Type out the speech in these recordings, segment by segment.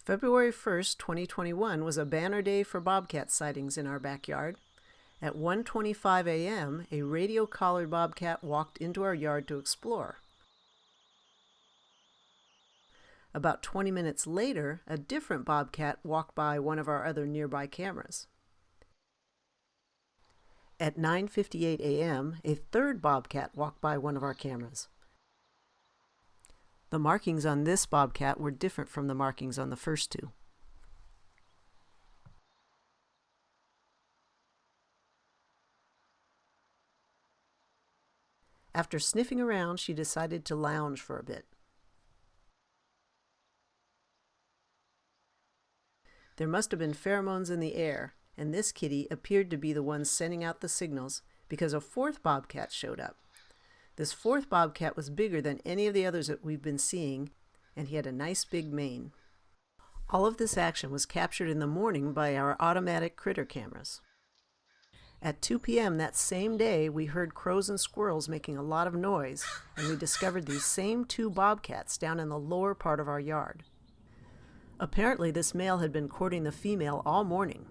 February 1st, 2021 was a banner day for bobcat sightings in our backyard. At 1:25 a.m., a radio-collared bobcat walked into our yard to explore. About 20 minutes later, a different bobcat walked by one of our other nearby cameras. At 9:58 a.m., a third bobcat walked by one of our cameras. The markings on this bobcat were different from the markings on the first two. After sniffing around, she decided to lounge for a bit. There must have been pheromones in the air, and this kitty appeared to be the one sending out the signals because a fourth bobcat showed up. This fourth bobcat was bigger than any of the others that we've been seeing, and he had a nice big mane. All of this action was captured in the morning by our automatic critter cameras. At 2 p.m. that same day, we heard crows and squirrels making a lot of noise, and we discovered these same two bobcats down in the lower part of our yard. Apparently, this male had been courting the female all morning.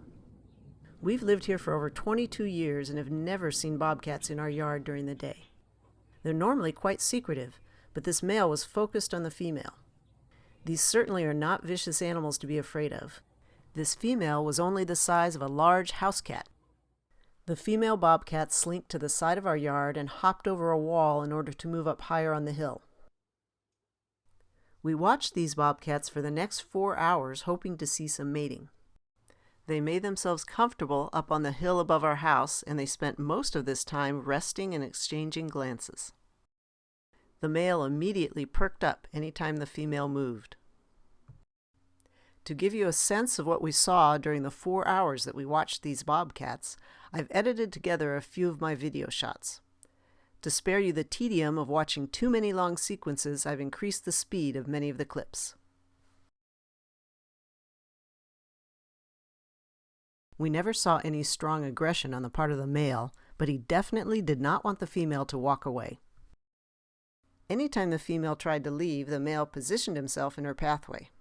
We've lived here for over 22 years and have never seen bobcats in our yard during the day. They're normally quite secretive, but this male was focused on the female. These certainly are not vicious animals to be afraid of. This female was only the size of a large house cat. The female bobcat slinked to the side of our yard and hopped over a wall in order to move up higher on the hill. We watched these bobcats for the next 4 hours, hoping to see some mating. They made themselves comfortable up on the hill above our house, and they spent most of this time resting and exchanging glances. The male immediately perked up any time the female moved. To give you a sense of what we saw during the 4 hours that we watched these bobcats, I've edited together a few of my video shots. To spare you the tedium of watching too many long sequences, I've increased the speed of many of the clips. We never saw any strong aggression on the part of the male, but he definitely did not want the female to walk away. Anytime the female tried to leave, the male positioned himself in her pathway.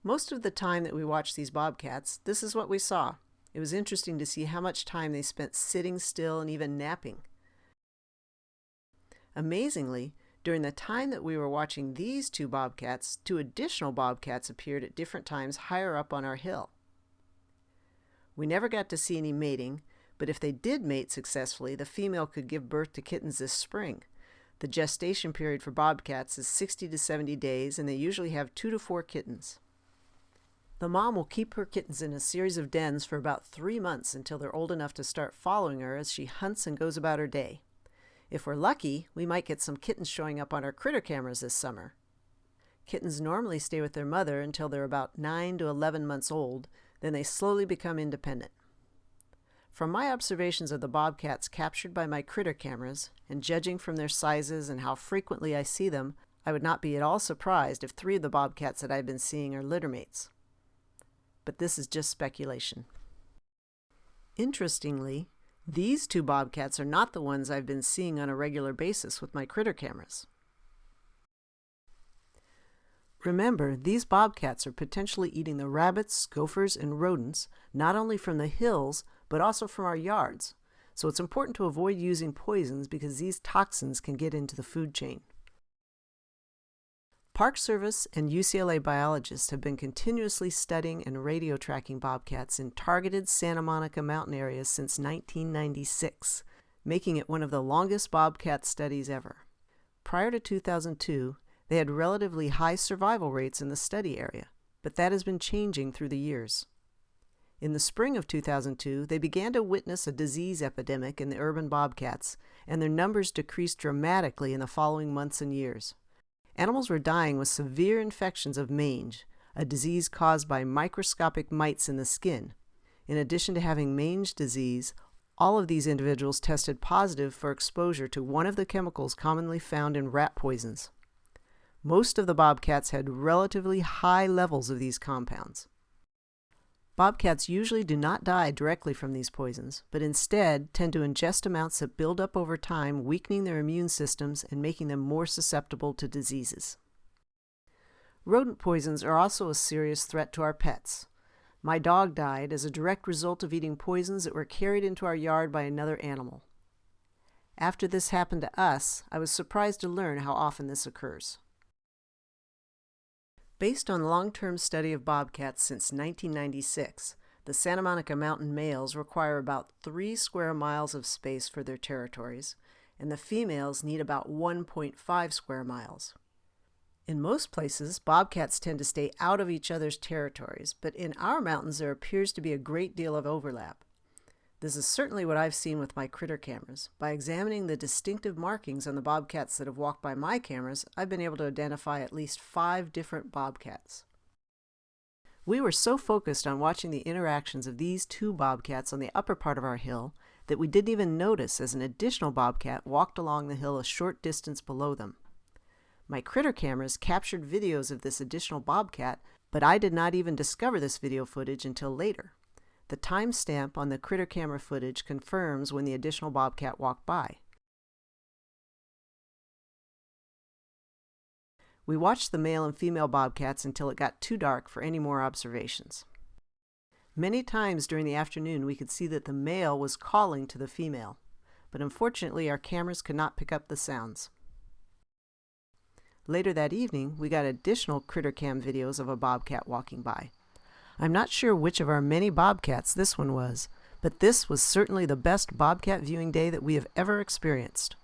Most of the time that we watched these bobcats, this is what we saw. It was interesting to see how much time they spent sitting still and even napping. Amazingly, during the time that we were watching these two bobcats, two additional bobcats appeared at different times higher up on our hill. We never got to see any mating, but if they did mate successfully, the female could give birth to kittens this spring. The gestation period for bobcats is 60 to 70 days, and they usually have 2 to 4 kittens. The mom will keep her kittens in a series of dens for about 3 months until they're old enough to start following her as she hunts and goes about her day. If we're lucky, we might get some kittens showing up on our critter cameras this summer. Kittens normally stay with their mother until they're about 9 to 11 months old, then they slowly become independent. From my observations of the bobcats captured by my critter cameras, and judging from their sizes and how frequently I see them, I would not be at all surprised if 3 of the bobcats that I've been seeing are littermates. But this is just speculation. Interestingly, these 2 bobcats are not the ones I've been seeing on a regular basis with my critter cameras. Remember, these bobcats are potentially eating the rabbits, gophers, and rodents, not only from the hills, but also from our yards. So it's important to avoid using poisons because these toxins can get into the food chain. Park Service and UCLA biologists have been continuously studying and radio tracking bobcats in targeted Santa Monica mountain areas since 1996, making it one of the longest bobcat studies ever. Prior to 2002, they had relatively high survival rates in the study area, but that has been changing through the years. In the spring of 2002, they began to witness a disease epidemic in the urban bobcats, and their numbers decreased dramatically in the following months and years. Animals were dying with severe infections of mange, a disease caused by microscopic mites in the skin. In addition to having mange disease, all of these individuals tested positive for exposure to one of the chemicals commonly found in rat poisons. Most of the bobcats had relatively high levels of these compounds. Bobcats usually do not die directly from these poisons, but instead tend to ingest amounts that build up over time, weakening their immune systems and making them more susceptible to diseases. Rodent poisons are also a serious threat to our pets. My dog died as a direct result of eating poisons that were carried into our yard by another animal. After this happened to us, I was surprised to learn how often this occurs. Based on long-term study of bobcats since 1996, the Santa Monica Mountain males require about 3 square miles of space for their territories, and the females need about 1.5 square miles. In most places, bobcats tend to stay out of each other's territories, but in our mountains there appears to be a great deal of overlap. This is certainly what I've seen with my critter cameras. By examining the distinctive markings on the bobcats that have walked by my cameras, I've been able to identify at least 5 different bobcats. We were so focused on watching the interactions of these 2 bobcats on the upper part of our hill that we didn't even notice as an additional bobcat walked along the hill a short distance below them. My critter cameras captured videos of this additional bobcat, but I did not even discover this video footage until later. The timestamp on the critter camera footage confirms when the additional bobcat walked by. We watched the male and female bobcats until it got too dark for any more observations. Many times during the afternoon we could see that the male was calling to the female, but unfortunately our cameras could not pick up the sounds. Later that evening, we got additional critter cam videos of a bobcat walking by. I'm not sure which of our many bobcats this one was, but this was certainly the best bobcat viewing day that we have ever experienced.